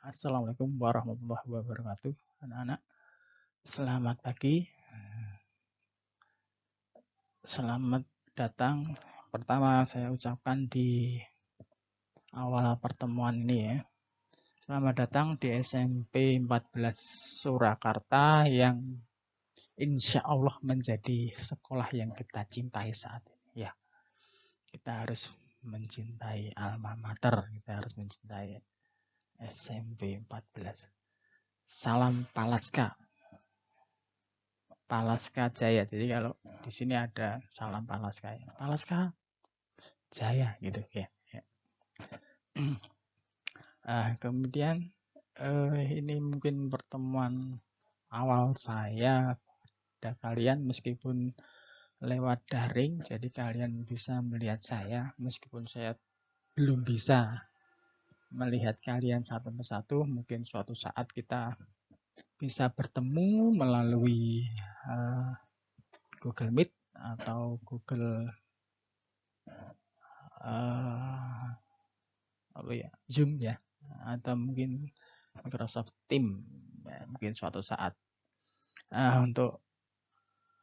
Assalamualaikum warahmatullahi wabarakatuh. Anak-anak, selamat pagi. Selamat datang. Pertama saya ucapkan di awal pertemuan ini ya. Selamat datang di SMP 14 Surakarta yang insya Allah menjadi sekolah yang kita cintai saat ini. Ya, kita harus mencintai alma mater, kita harus mencintai SMP 14. Salam Palaska. Palaska Jaya. Jadi kalau di sini ada salam Palaska ya. Palaska Jaya gitu ya. Kemudian ini mungkin pertemuan awal saya pada kalian meskipun lewat daring, jadi kalian bisa melihat saya meskipun saya belum bisa melihat kalian satu persatu. Mungkin suatu saat kita bisa bertemu melalui Google Meet atau Google Zoom ya, atau mungkin Microsoft Teams ya, mungkin suatu saat. Untuk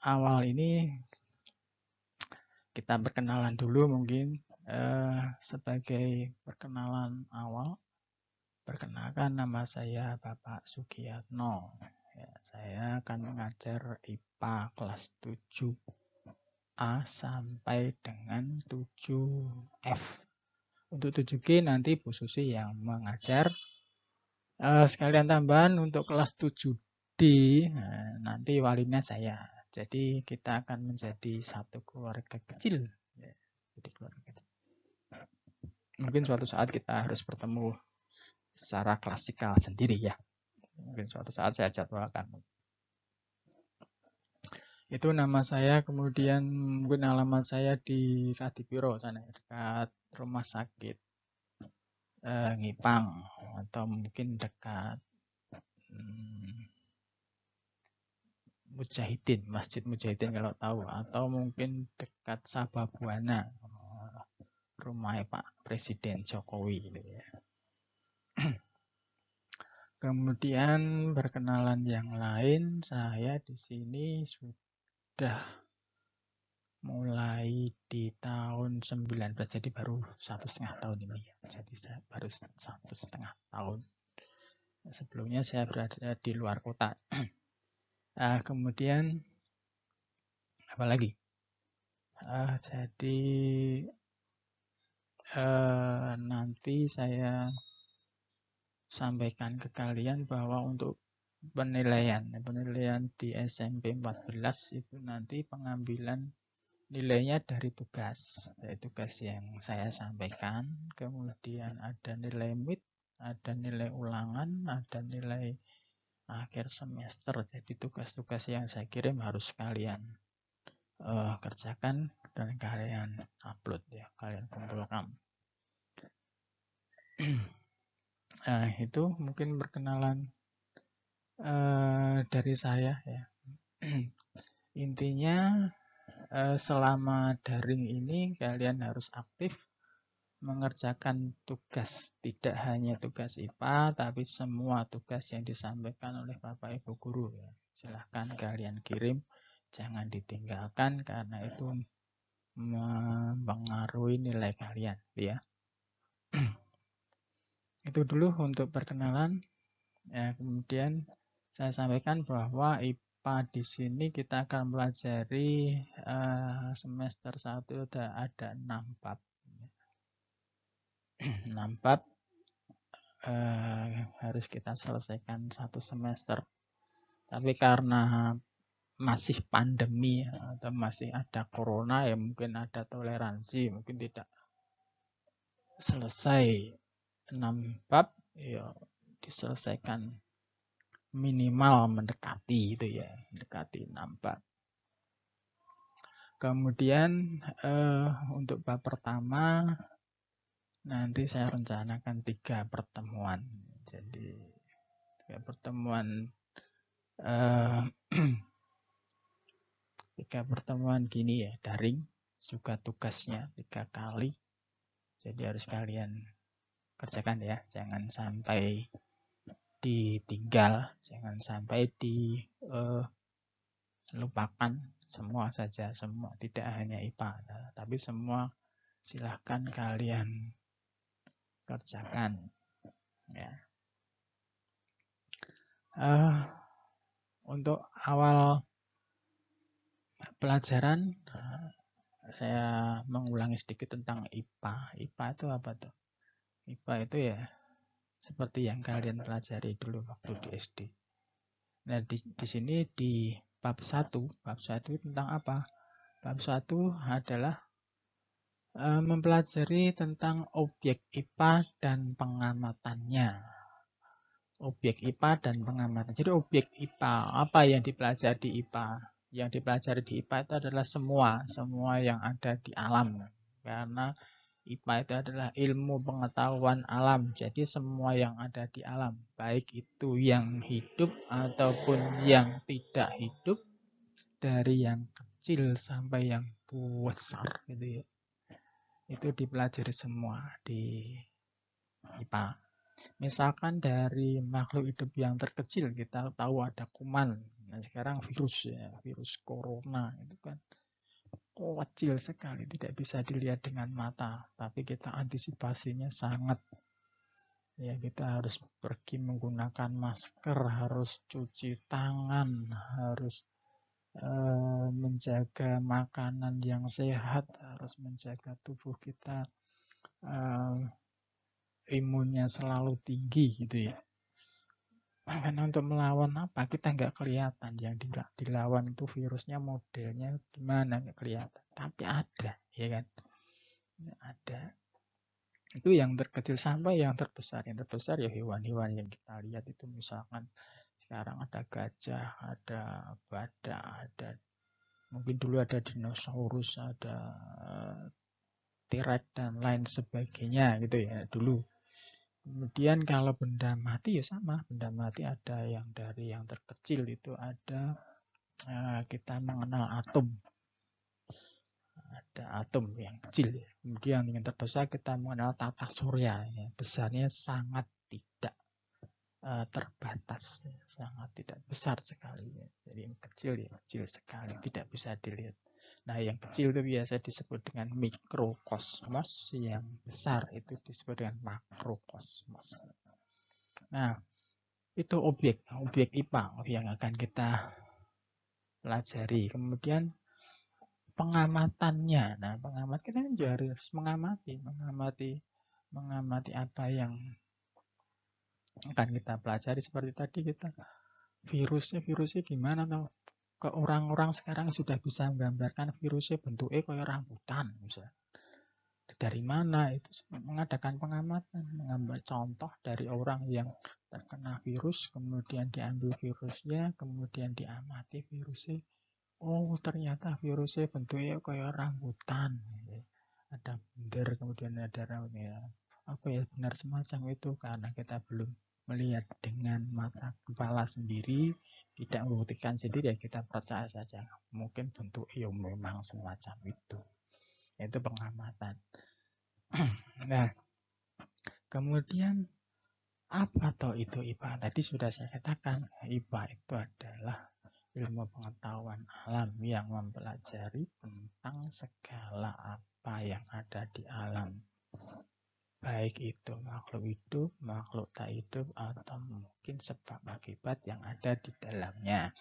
awal ini kita perkenalan dulu mungkin sebagai perkenalan awal. Perkenalkan, nama saya Bapak Sugiyatno. Ya, saya akan mengajar IPA kelas 7A sampai dengan 7F. Untuk 7G nanti Bu Susi yang mengajar. Sekalian tambahan untuk kelas 7D nanti walinya saya. Jadi kita akan menjadi satu keluarga kecil. Jadi keluarga kecil. Mungkin suatu saat kita harus bertemu secara klasikal sendiri ya. Mungkin suatu saat saya jadwalkan. Itu nama saya, kemudian mungkin alamat saya di Kadipiro sana, dekat rumah sakit Ngipang, atau mungkin dekat Mujahidin, Masjid Mujahidin kalau tahu, atau mungkin dekat Sababwana, rumah Pak Presiden Jokowi gitu ya. Kemudian perkenalan yang lain, saya di sini sudah mulai di tahun 19, jadi baru 1,5 tahun ini ya. Jadi saya baru 1,5 tahun. Sebelumnya saya berada di luar kota. Kemudian apa lagi? Jadi nanti saya sampaikan ke kalian bahwa untuk penilaian di SMP 14 itu nanti pengambilan nilainya dari tugas. Dari tugas yang saya sampaikan, kemudian ada nilai mid, ada nilai ulangan, ada nilai akhir semester. Jadi tugas-tugas yang saya kirim harus kalian kerjakan dan kalian upload ya, kalian kumpulkan. Itu mungkin perkenalan dari saya ya. Intinya selama daring ini kalian harus aktif mengerjakan tugas, tidak hanya tugas IPA tapi semua tugas yang disampaikan oleh Bapak Ibu guru ya. Silahkan kalian kirim, jangan ditinggalkan karena itu mempengaruhi nilai kalian ya. Itu dulu untuk perkenalan. Ya, kemudian saya sampaikan bahwa IPA di sini kita akan pelajari semester 1 ada 6 bab. 6 bab harus kita selesaikan satu semester. Tapi karena masih pandemi atau masih ada corona ya, mungkin ada toleransi, mungkin tidak selesai 6 bab ya, diselesaikan minimal mendekati itu ya, mendekati 6 bab. Kemudian untuk bab pertama nanti saya rencanakan 3 pertemuan. Jadi 3 pertemuan 3 pertemuan gini ya, daring, juga tugasnya 3 kali. Jadi harus kalian kerjakan ya, jangan sampai ditinggal, jangan sampai dilupakan semua saja, semua, tidak hanya IPA, tapi semua silahkan kalian kerjakan. Ya. Untuk awal pelajaran, saya mengulangi sedikit tentang IPA. IPA itu apa tuh? IPA itu ya seperti yang kalian pelajari dulu waktu di SD. Nah, di sini di bab 1 tentang apa? Bab 1 adalah mempelajari tentang objek IPA dan pengamatannya. Objek IPA dan pengamatan. Jadi objek IPA, apa yang dipelajari di IPA? Yang dipelajari di IPA itu adalah semua yang ada di alam. Karena IPA itu adalah ilmu pengetahuan alam. Jadi semua yang ada di alam, baik itu yang hidup ataupun yang tidak hidup, dari yang kecil sampai yang besar gitu ya. Itu dipelajari semua di IPA. Misalkan dari makhluk hidup yang terkecil kita tahu ada kuman. Nah, sekarang virus ya, virus corona itu kan kecil sekali, tidak bisa dilihat dengan mata, tapi kita antisipasinya sangat. Ya, kita harus pergi menggunakan masker, harus cuci tangan, harus menjaga makanan yang sehat, harus menjaga tubuh kita imunnya selalu tinggi gitu ya. Karena untuk melawan apa? Kita nggak kelihatan. Yang dilawan itu virusnya modelnya gimana, nggak kelihatan. Tapi ada, ya kan? Ada. Itu yang terkecil sampai yang terbesar. Yang terbesar ya hewan-hewan yang kita lihat itu, misalkan sekarang ada gajah, ada badak, ada mungkin dulu ada dinosaurus, ada T-Rex dan lain sebagainya gitu ya dulu. Kemudian kalau benda mati ya sama, benda mati ada yang dari yang terkecil itu ada kita mengenal atom. Ada atom yang kecil. Kemudian yang terbesar kita mengenal tata surya. Ya. Besarnya sangat tidak terbatas, sangat tidak besar sekali. Ya. Jadi yang kecil ya kecil sekali, tidak bisa dilihat. Nah, yang kecil itu biasa disebut dengan mikrokosmos, yang besar itu disebut dengan makrokosmos. Nah, itu objek IPA yang akan kita pelajari. Kemudian pengamatannya. Nah, pengamat kita juga harus mengamati apa yang akan kita pelajari. Seperti tadi kita virusnya gimana tuh? Ke orang-orang sekarang sudah bisa menggambarkan virusnya bentuknya kayak rambutan misalnya. Dari mana itu mengadakan pengamatan, mengambil contoh dari orang yang terkena virus, kemudian diambil virusnya, kemudian diamati virusnya. Oh, ternyata virusnya bentuknya kayak rambutan. Ada bunder, kemudian ada rambutnya. Apa ya, benar semacam itu karena kita belum melihat dengan mata kepala sendiri, tidak membuktikan sendiri, ya kita percaya saja. Mungkin bentuknya memang semacam itu. Itu pengamatan. Nah, kemudian apa toh itu IPA? Tadi sudah saya katakan, IPA itu adalah ilmu pengetahuan alam yang mempelajari tentang segala apa yang ada di alam. Baik itu makhluk hidup, makhluk tak hidup, atau mungkin sebab akibat yang ada di dalamnya.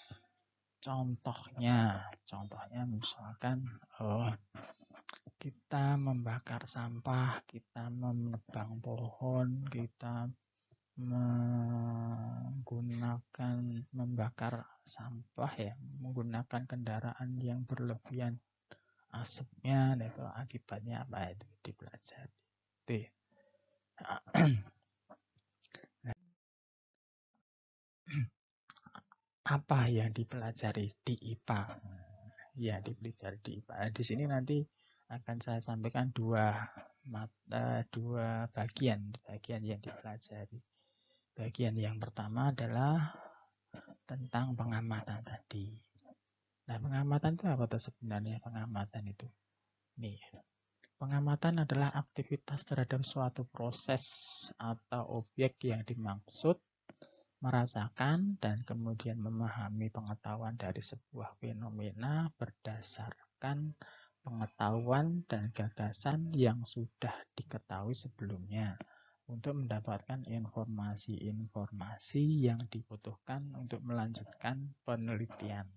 Contohnya misalkan kita membakar sampah, kita menebang pohon, kita membakar sampah ya, menggunakan kendaraan yang berlebihan asapnya, itu akibatnya apa itu dipelajari. Itu ya. Apa yang dipelajari di IPA? Ya, dipelajari di IPA. Di sini nanti akan saya sampaikan dua bagian yang dipelajari. Bagian yang pertama adalah tentang pengamatan tadi. Nah, pengamatan itu apa sebenarnya? Pengamatan itu nih, pengamatan adalah aktivitas terhadap suatu proses atau objek yang dimaksud merasakan dan kemudian memahami pengetahuan dari sebuah fenomena berdasarkan pengetahuan dan gagasan yang sudah diketahui sebelumnya untuk mendapatkan informasi-informasi yang dibutuhkan untuk melanjutkan penelitian.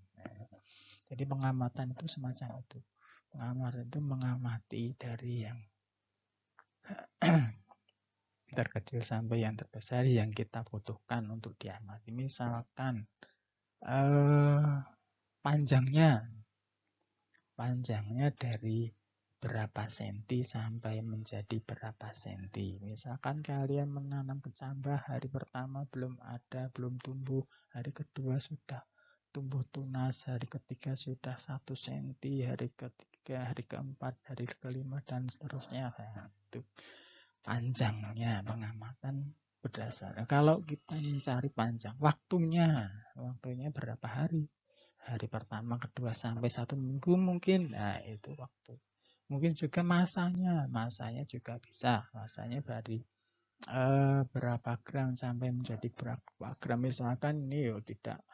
Jadi pengamatan itu semacam itu. Pengamatan itu mengamati dari yang terkecil sampai yang terbesar yang kita butuhkan untuk diamati. Misalkan panjangnya dari berapa senti sampai menjadi berapa senti. Misalkan kalian menanam kecambah, hari pertama belum tumbuh, hari kedua sudah tumbuh tunas, hari ketiga sudah 1 senti, hari ketiga, hari keempat, hari kelima, dan seterusnya. Nah, itu panjangnya pengamatan berdasarkan. Kalau kita mencari panjang, waktunya berapa hari? Hari pertama, kedua, sampai 1 minggu mungkin. Nah, itu waktu. Mungkin juga masanya juga bisa. Masanya dari berapa gram sampai menjadi berapa gram. Misalkan ini tidak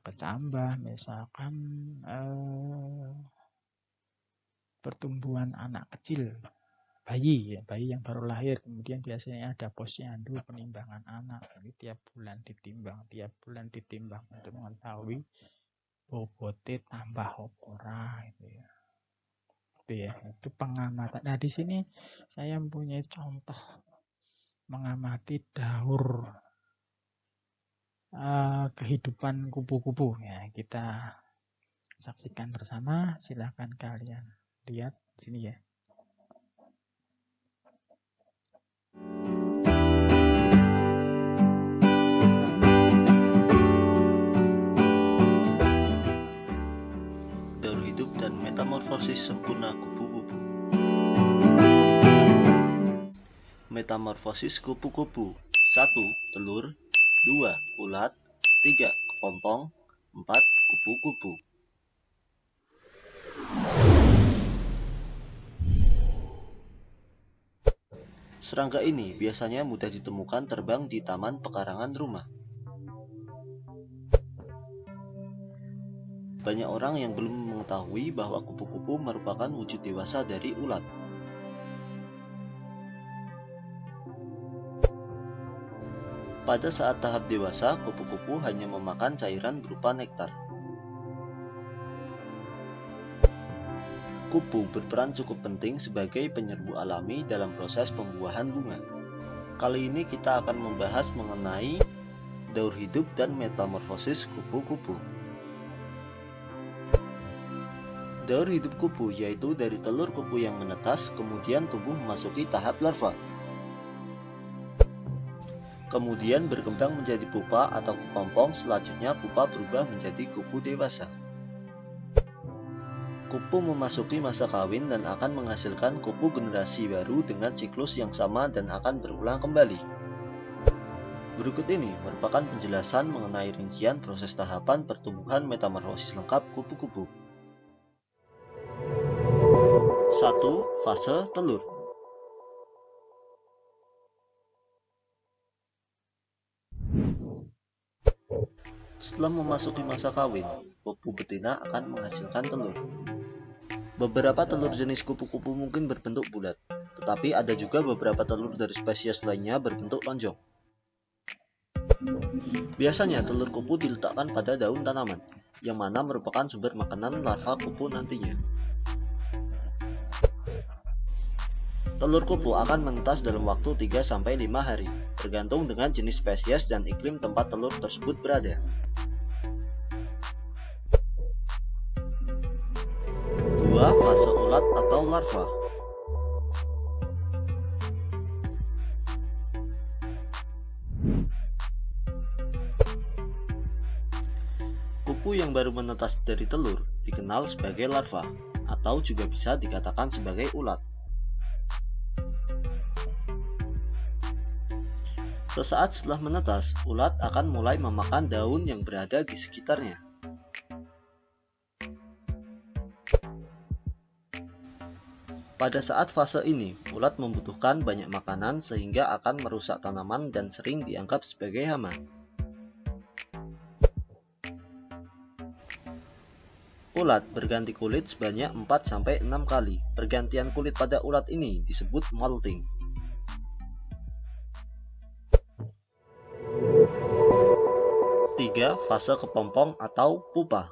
kecambah, misalkan pertumbuhan anak kecil, bayi yang baru lahir, kemudian biasanya ada posyandu penimbangan anak. Jadi tiap bulan ditimbang untuk mengetahui bobotnya tambah opora gitu ya. Itu pengamatan. Nah, di sini saya mempunyai contoh mengamati daur kehidupan kupu-kupu ya. Kita saksikan bersama, silakan kalian lihat sini ya. Daur hidup dan metamorfosis sempurna kupu-kupu. Metamorfosis kupu-kupu. 1. Telur. 2. Ulat. 3. Kepompong. 4. Kupu-kupu. Serangga ini biasanya mudah ditemukan terbang di taman pekarangan rumah. Banyak orang yang belum mengetahui bahwa kupu-kupu merupakan wujud dewasa dari ulat. Pada saat tahap dewasa, kupu-kupu hanya memakan cairan berupa nektar. Kupu berperan cukup penting sebagai penyerbu alami dalam proses pembuahan bunga. Kali ini kita akan membahas mengenai daur hidup dan metamorfosis kupu-kupu. Daur hidup kupu yaitu dari telur kupu yang menetas kemudian tumbuh memasuki tahap larva. Kemudian berkembang menjadi pupa atau kepompong, selanjutnya pupa berubah menjadi kupu dewasa. Kupu memasuki masa kawin dan akan menghasilkan kupu generasi baru dengan siklus yang sama dan akan berulang kembali. Berikut ini merupakan penjelasan mengenai rincian proses tahapan pertumbuhan metamorfosis lengkap kupu-kupu. 1. Fase telur. Setelah memasuki masa kawin, kupu betina akan menghasilkan telur. Beberapa telur jenis kupu-kupu mungkin berbentuk bulat, tetapi ada juga beberapa telur dari spesies lainnya berbentuk lonjong. Biasanya telur kupu diletakkan pada daun tanaman, yang mana merupakan sumber makanan larva kupu nantinya. Telur kupu akan menetas dalam waktu 3-5 hari, tergantung dengan jenis spesies dan iklim tempat telur tersebut berada. 2. Fase ulat atau larva. Kupu yang baru menetas dari telur dikenal sebagai larva, atau juga bisa dikatakan sebagai ulat. Sesaat setelah menetas, ulat akan mulai memakan daun yang berada di sekitarnya. Pada saat fase ini, ulat membutuhkan banyak makanan sehingga akan merusak tanaman dan sering dianggap sebagai hama. Ulat berganti kulit sebanyak 4-6 kali. Pergantian kulit pada ulat ini disebut molting. 3. Fase kepompong atau pupa.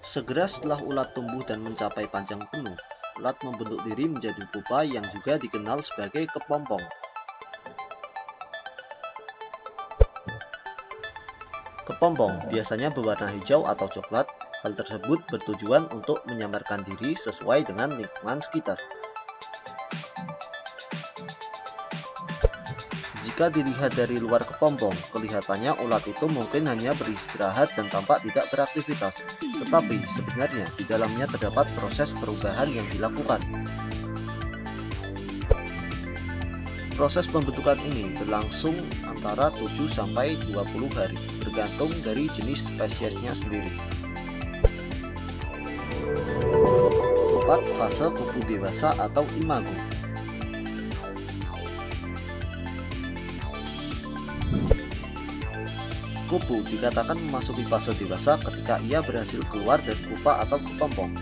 Segera setelah ulat tumbuh dan mencapai panjang penuh, ulat membentuk diri menjadi pupa yang juga dikenal sebagai kepompong. Kepompong biasanya berwarna hijau atau coklat. Hal tersebut bertujuan untuk menyamarkan diri sesuai dengan lingkungan sekitar. Jika dilihat dari luar kepompong, kelihatannya ulat itu mungkin hanya beristirahat dan tampak tidak beraktivitas. Tetapi sebenarnya di dalamnya terdapat proses perubahan yang dilakukan. Proses pembentukan ini berlangsung antara 7-20 hari, bergantung dari jenis spesiesnya sendiri. 4. Fase kupu dewasa atau imago. Kupu dikatakan memasuki fase dewasa ketika ia berhasil keluar dari pupa atau kepompong.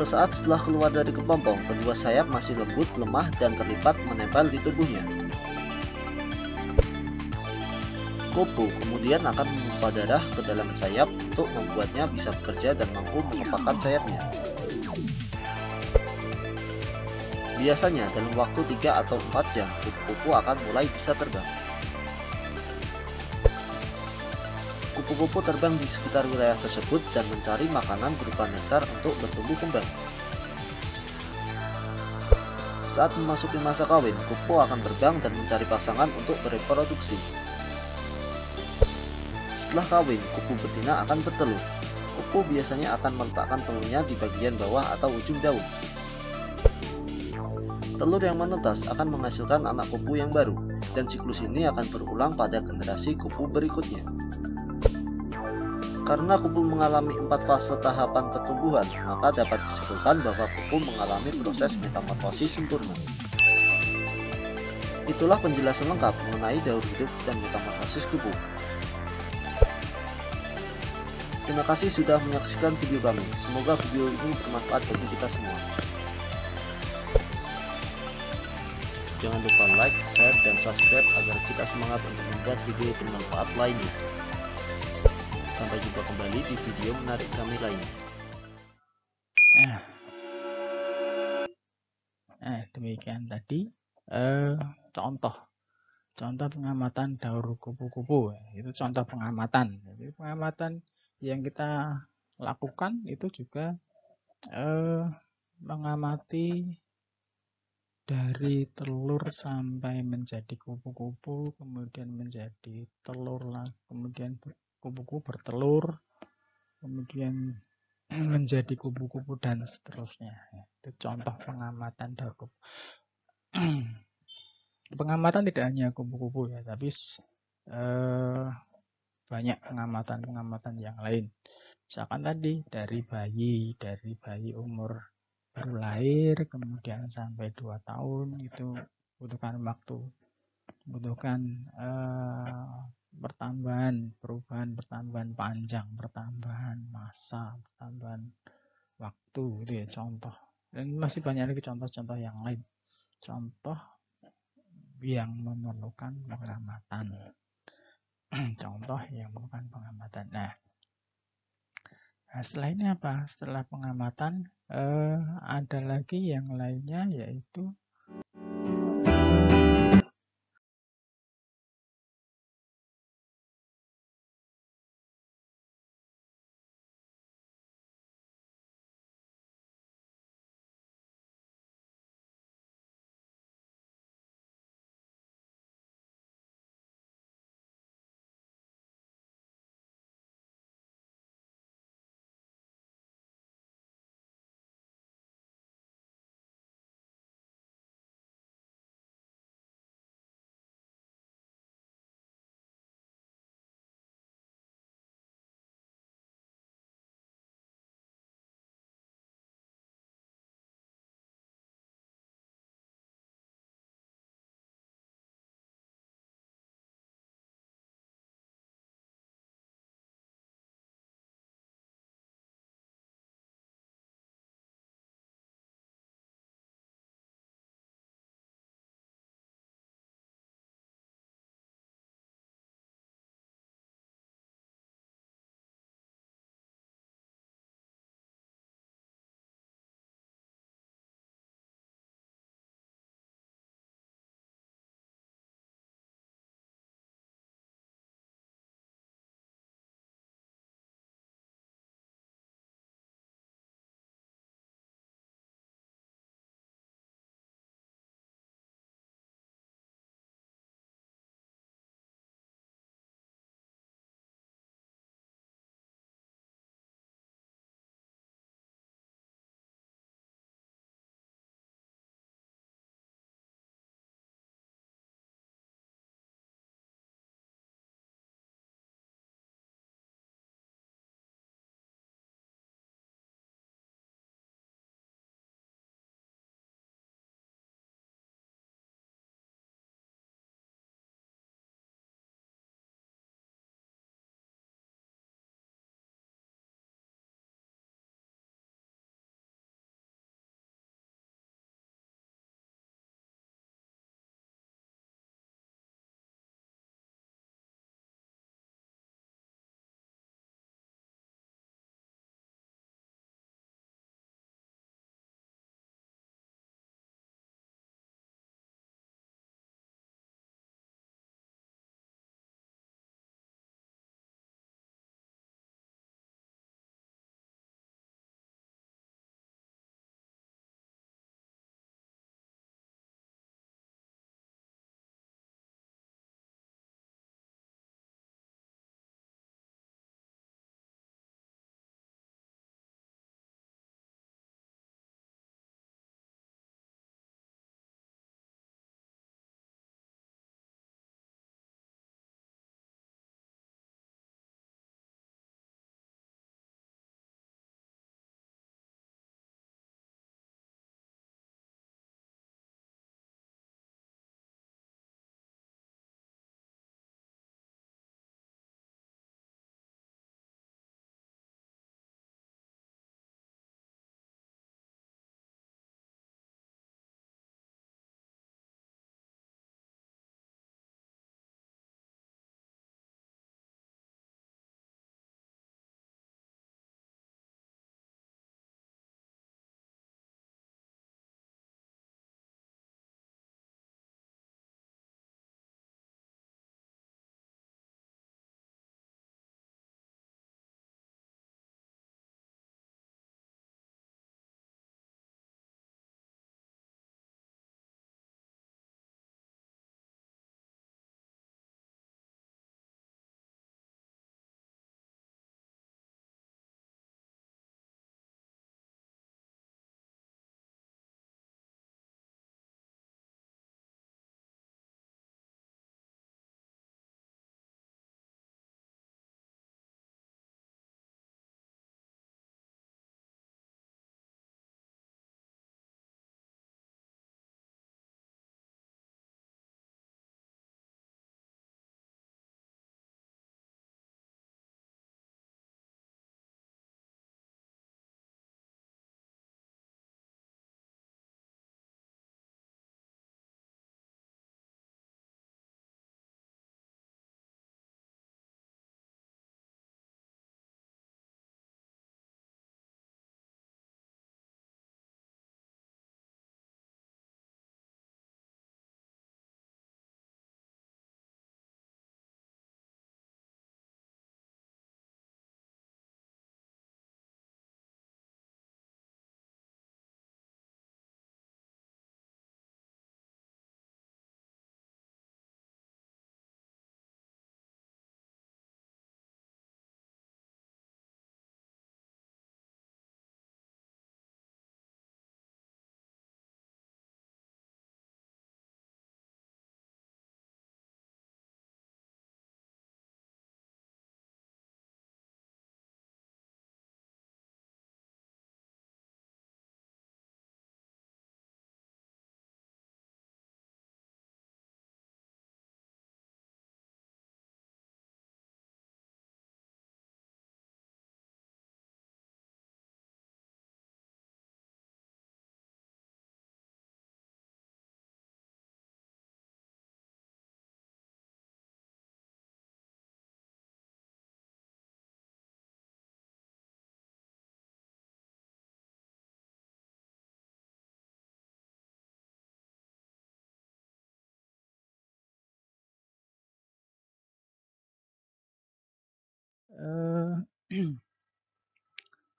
Sesaat setelah keluar dari kepompong, kedua sayap masih lembut, lemah, dan terlipat menempel di tubuhnya. Kupu kemudian akan memompa darah ke dalam sayap untuk membuatnya bisa bekerja dan mampu mengepakkan sayapnya. Biasanya dalam waktu 3 atau 4 jam, kupu-kupu akan mulai bisa terbang. Kupu-kupu terbang di sekitar wilayah tersebut dan mencari makanan berupa nektar untuk bertumbuh kembang. Saat memasuki masa kawin, kupu akan terbang dan mencari pasangan untuk bereproduksi. Setelah kawin, kupu betina akan bertelur. Kupu biasanya akan meletakkan telurnya di bagian bawah atau ujung daun. Telur yang menetas akan menghasilkan anak kupu yang baru, dan siklus ini akan berulang pada generasi kupu berikutnya. Karena kupu mengalami 4 fase tahapan pertumbuhan, maka dapat disimpulkan bahwa kupu mengalami proses metamorfosis sempurna. Itulah penjelasan lengkap mengenai daur hidup dan metamorfosis kupu. Terima kasih sudah menyaksikan video kami. Semoga video ini bermanfaat bagi kita semua. Jangan lupa like, share, dan subscribe agar kita semangat untuk membuat video bermanfaat lainnya. Sampai jumpa kembali di video menarik kami lainnya. Demikian tadi contoh pengamatan daur kupu-kupu. Itu contoh pengamatan. Jadi pengamatan yang kita lakukan itu juga mengamati dari telur sampai menjadi kupu-kupu, kemudian menjadi telur lagi, kemudian kupu-kupu bertelur, kemudian menjadi kupu-kupu dan seterusnya. Itu contoh pengamatan daur kupu. Pengamatan tidak hanya kupu-kupu ya, tapi banyak pengamatan yang lain. Misalkan tadi dari bayi umur baru lahir kemudian sampai 2 tahun itu butuhkan waktu, butuhkan perubahan panjang, pertambahan masa, pertambahan waktu, itu ya contoh. Dan masih banyak lagi contoh-contoh yang lain. Contoh yang memerlukan pengamatan. Contoh yang memerlukan pengamatan. Nah, setelah ini apa? Setelah pengamatan ada lagi yang lainnya, yaitu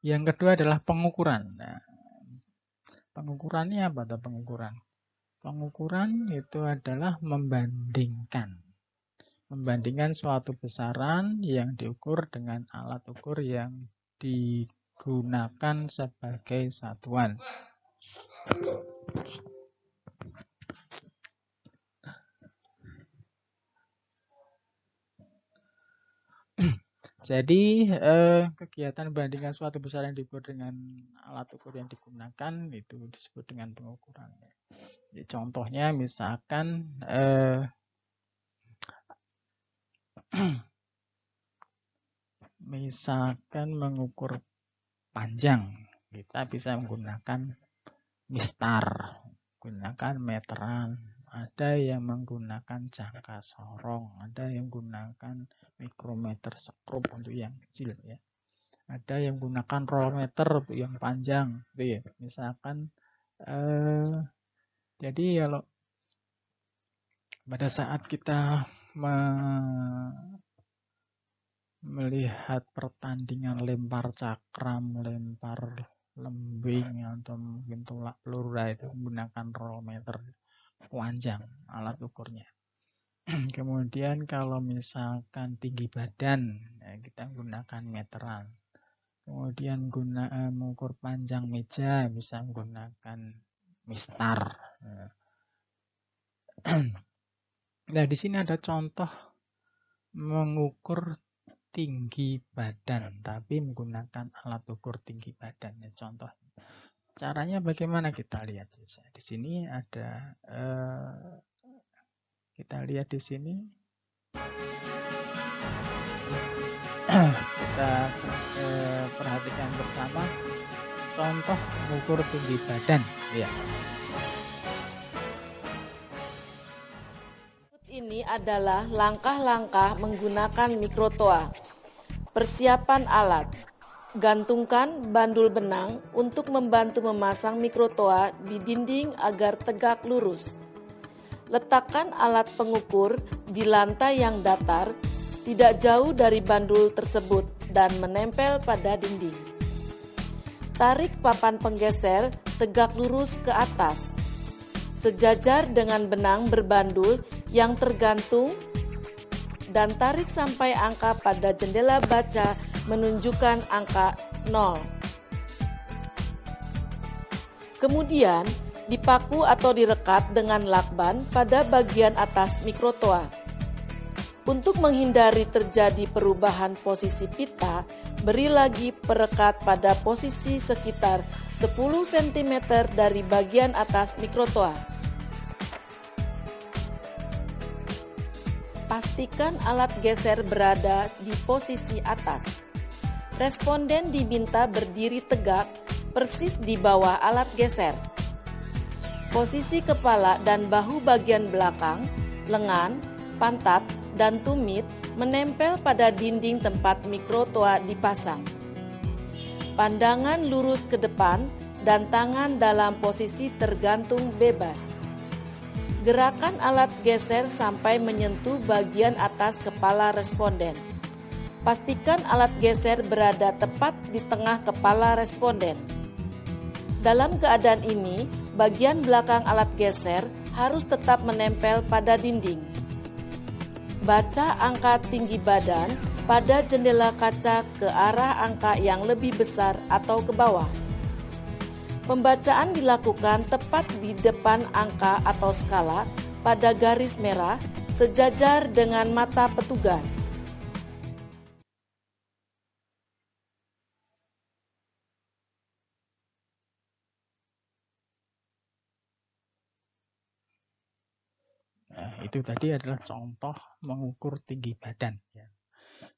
Yang kedua adalah pengukuran. Nah, pengukurannya apa tuh pengukuran? Pengukuran itu adalah membandingkan suatu besaran yang diukur dengan alat ukur yang digunakan sebagai satuan. Jadi kegiatan bandingkan suatu besaran yang diukur dengan alat ukur yang digunakan itu disebut dengan pengukuran. Jadi, contohnya misalkan mengukur panjang, kita bisa menggunakan mistar, gunakan meteran. Ada yang menggunakan jangka sorong, ada yang menggunakan mikrometer skrup untuk yang kecil ya. Ada yang menggunakan rollmeter untuk yang panjang, gitu ya. Misalkan, jadi kalau pada saat kita melihat pertandingan lempar cakram, lempar lembing atau mungkin tulak peluru itu menggunakan rollmeter panjang alat ukurnya. Kemudian kalau misalkan tinggi badan, ya kita menggunakan meteran. Kemudian mengukur panjang meja bisa menggunakan mistar. Nah, di sini ada contoh mengukur tinggi badan, tapi menggunakan alat ukur tinggi badan. Contoh caranya bagaimana kita lihat di sini ada kita lihat di sini kita perhatikan bersama contoh mengukur tinggi badan ya. Ini adalah langkah-langkah menggunakan mikrotoa. Persiapan alat. Gantungkan bandul benang untuk membantu memasang mikrotoa di dinding agar tegak lurus. Letakkan alat pengukur di lantai yang datar, tidak jauh dari bandul tersebut dan menempel pada dinding. Tarik papan penggeser tegak lurus ke atas, sejajar dengan benang berbandul yang tergantung, dan tarik sampai angka pada jendela baca menunjukkan angka 0. Kemudian, dipaku atau direkat dengan lakban pada bagian atas mikrotoa. Untuk menghindari terjadi perubahan posisi pita, beri lagi perekat pada posisi sekitar 10 cm dari bagian atas mikrotoa. Pastikan alat geser berada di posisi atas. Responden diminta berdiri tegak persis di bawah alat geser. Posisi kepala dan bahu bagian belakang, lengan, pantat, dan tumit menempel pada dinding tempat mikrotoa dipasang. Pandangan lurus ke depan dan tangan dalam posisi tergantung bebas. Gerakan alat geser sampai menyentuh bagian atas kepala responden. Pastikan alat geser berada tepat di tengah kepala responden. Dalam keadaan ini, bagian belakang alat geser harus tetap menempel pada dinding. Baca angka tinggi badan pada jendela kaca ke arah angka yang lebih besar atau ke bawah. Pembacaan dilakukan tepat di depan angka atau skala pada garis merah sejajar dengan mata petugas. Nah, itu tadi adalah contoh mengukur tinggi badan ya.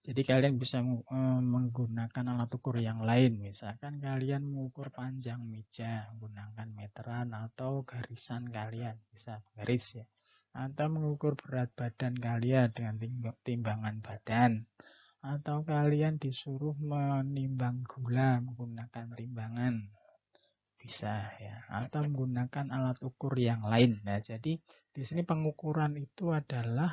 Jadi kalian bisa menggunakan alat ukur yang lain. Misalkan kalian mengukur panjang meja menggunakan meteran atau garisan kalian, bisa garis ya. Atau mengukur berat badan kalian dengan timbangan badan. Atau kalian disuruh menimbang gula menggunakan timbangan. Bisa ya. Atau menggunakan alat ukur yang lain. Nah, jadi di sini pengukuran itu adalah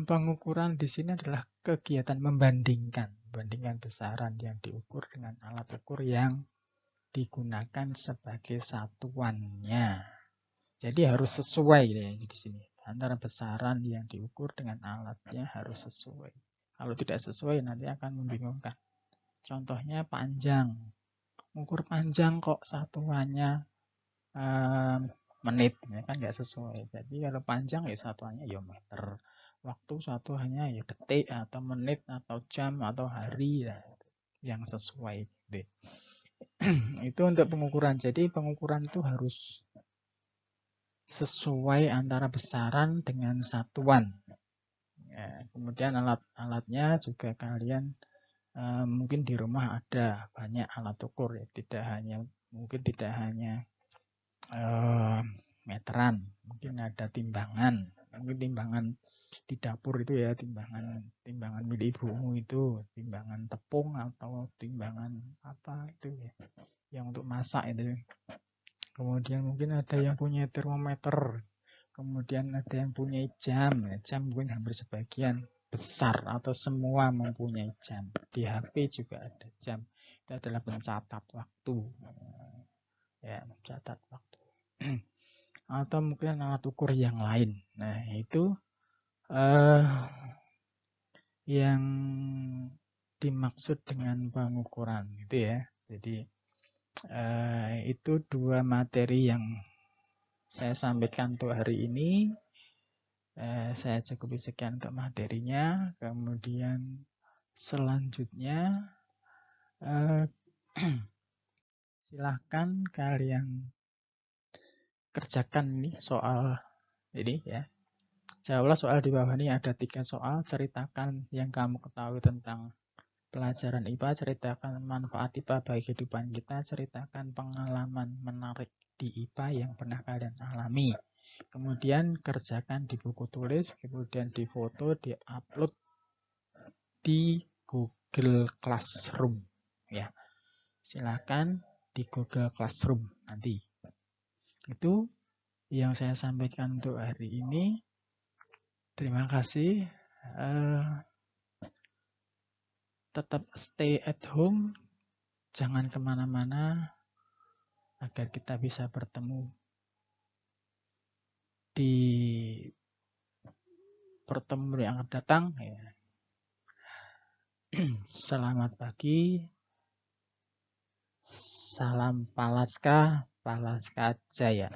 Pengukuran di sini adalah kegiatan membandingkan besaran yang diukur dengan alat ukur yang digunakan sebagai satuannya. Jadi harus sesuai ya di sini. Antara besaran yang diukur dengan alatnya harus sesuai. Kalau tidak sesuai nanti akan membingungkan. Contohnya panjang. Ukur panjang kok satuannya menit, ya kan nggak sesuai. Jadi kalau panjang ya satuannya ya meter. Waktu satuannya ya detik atau menit atau jam atau hari ya, yang sesuai. Itu untuk pengukuran. Jadi pengukuran itu harus sesuai antara besaran dengan satuan. Ya, kemudian alat-alatnya juga kalian mungkin di rumah ada banyak alat ukur ya, mungkin tidak hanya meteran, mungkin ada timbangan, mungkin timbangan di dapur itu ya, timbangan milik ibumu itu, timbangan tepung atau timbangan apa itu ya, yang untuk masak itu. Kemudian mungkin ada yang punya termometer, kemudian ada yang punya jam, jam mungkin hampir sebagian besar atau semua mempunyai jam. Di HP juga ada jam, itu adalah pencatat waktu, ya mencatat waktu. Atau mungkin alat ukur yang lain. Nah itu yang dimaksud dengan pengukuran gitu ya. Jadi itu dua materi yang saya sampaikan untuk hari ini. Saya cukupi sekian untuk materinya. Kemudian selanjutnya silahkan kalian kerjakan ini soal ini ya. Jawablah soal di bawah ini, ada 3 soal. Ceritakan yang kamu ketahui tentang pelajaran IPA, ceritakan manfaat IPA bagi kehidupan kita, ceritakan pengalaman menarik di IPA yang pernah kalian alami. Kemudian kerjakan di buku tulis, kemudian difoto, diupload di Google Classroom. Ya, silakan di Google Classroom nanti. Itu yang saya sampaikan untuk hari ini. Terima kasih. Tetap stay at home, jangan kemana-mana, agar kita bisa bertemu di pertemuan yang akan datang. Selamat pagi, salam Palaska Jaya.